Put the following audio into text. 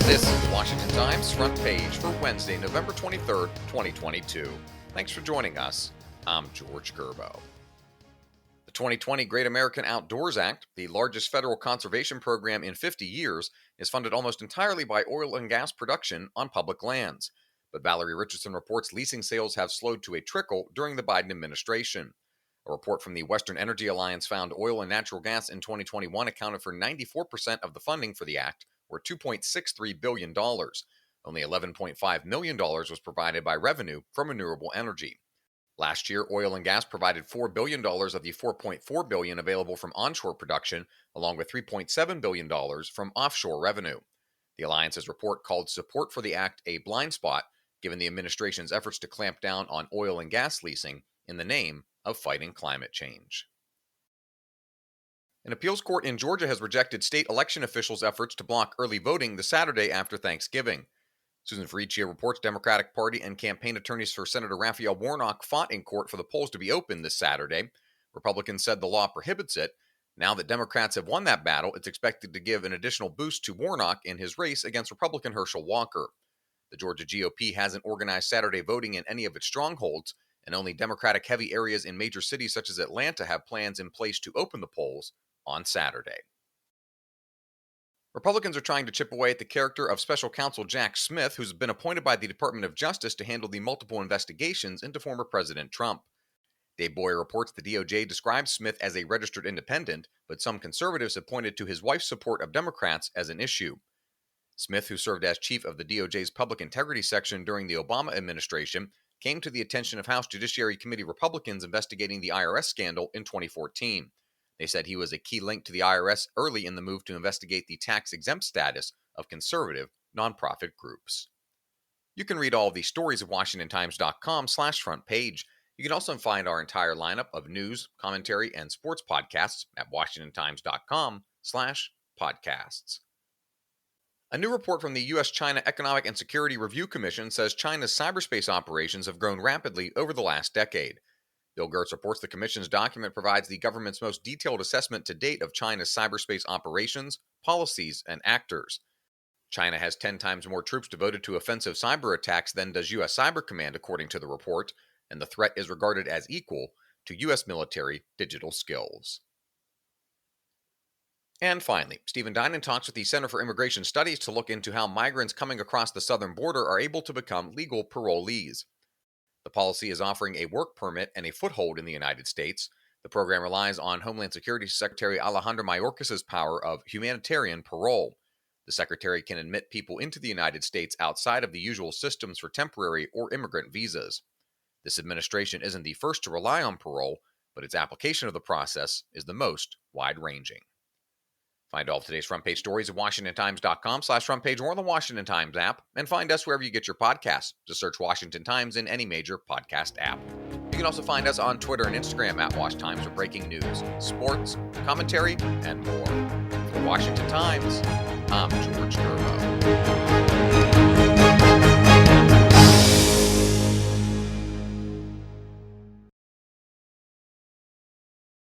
This is the Washington Times front page for Wednesday, November 23rd, 2022. Thanks for joining us. I'm George Gerbo. The 2020 Great American Outdoors Act, the largest federal conservation program in 50 years, is funded almost entirely by oil and gas production on public lands. But Valerie Richardson reports leasing sales have slowed to a trickle during the Biden administration. A report from the Western Energy Alliance found oil and natural gas in 2021 accounted for 94% of the funding for the act, or $2.63 billion. Only $11.5 million was provided by revenue from renewable energy. Last year, oil and gas provided $4 billion of the $4.4 billion available from onshore production, along with $3.7 billion from offshore revenue. The Alliance's report called support for the act a blind spot, given the administration's efforts to clamp down on oil and gas leasing in the name of fighting climate change. An appeals court in Georgia has rejected state election officials' efforts to block early voting the Saturday after Thanksgiving. Susan Faricia reports Democratic Party and campaign attorneys for Senator Raphael Warnock fought in court for the polls to be open this Saturday. Republicans said the law prohibits it. Now that Democrats have won that battle, it's expected to give an additional boost to Warnock in his race against Republican Herschel Walker. The Georgia GOP hasn't organized Saturday voting in any of its strongholds, and only Democratic-heavy areas in major cities such as Atlanta have plans in place to open the polls on Saturday. Republicans are trying to chip away at the character of Special Counsel Jack Smith, who's been appointed by the Department of Justice to handle the multiple investigations into former President Trump. Dave Boyer reports the DOJ describes Smith as a registered independent, but some conservatives have pointed to his wife's support of Democrats as an issue. Smith, who served as chief of the DOJ's Public Integrity Section during the Obama administration, came to the attention of House Judiciary Committee Republicans investigating the IRS scandal in 2014. They said he was a key link to the IRS early in the move to investigate the tax-exempt status of conservative nonprofit groups. You can read all of these stories at WashingtonTimes.com/front page. You can also find our entire lineup of news, commentary, and sports podcasts at WashingtonTimes.com/podcasts. A new report from the U.S.-China Economic and Security Review Commission says China's cyberspace operations have grown rapidly over the last decade. Bill Gertz reports the Commission's document provides the government's most detailed assessment to date of China's cyberspace operations, policies, and actors. China has 10 times more troops devoted to offensive cyber attacks than does U.S. Cyber Command, according to the report, and the threat is regarded as equal to U.S. military digital skills. And finally, Stephen Dinan talks with the Center for Immigration Studies to look into how migrants coming across the southern border are able to become legal parolees. The policy is offering a work permit and a foothold in the United States. The program relies on Homeland Security Secretary Alejandro Mayorkas' power of humanitarian parole. The secretary can admit people into the United States outside of the usual systems for temporary or immigrant visas. This administration isn't the first to rely on parole, but its application of the process is the most wide-ranging. Find all of today's front page stories at WashingtonTimes.com/front page or on the Washington Times app, and find us wherever you get your podcasts. Just search Washington Times in any major podcast app. You can also find us on Twitter and Instagram at Wash Times for breaking news, sports, commentary, and more. For Washington Times, I'm George Gerbo.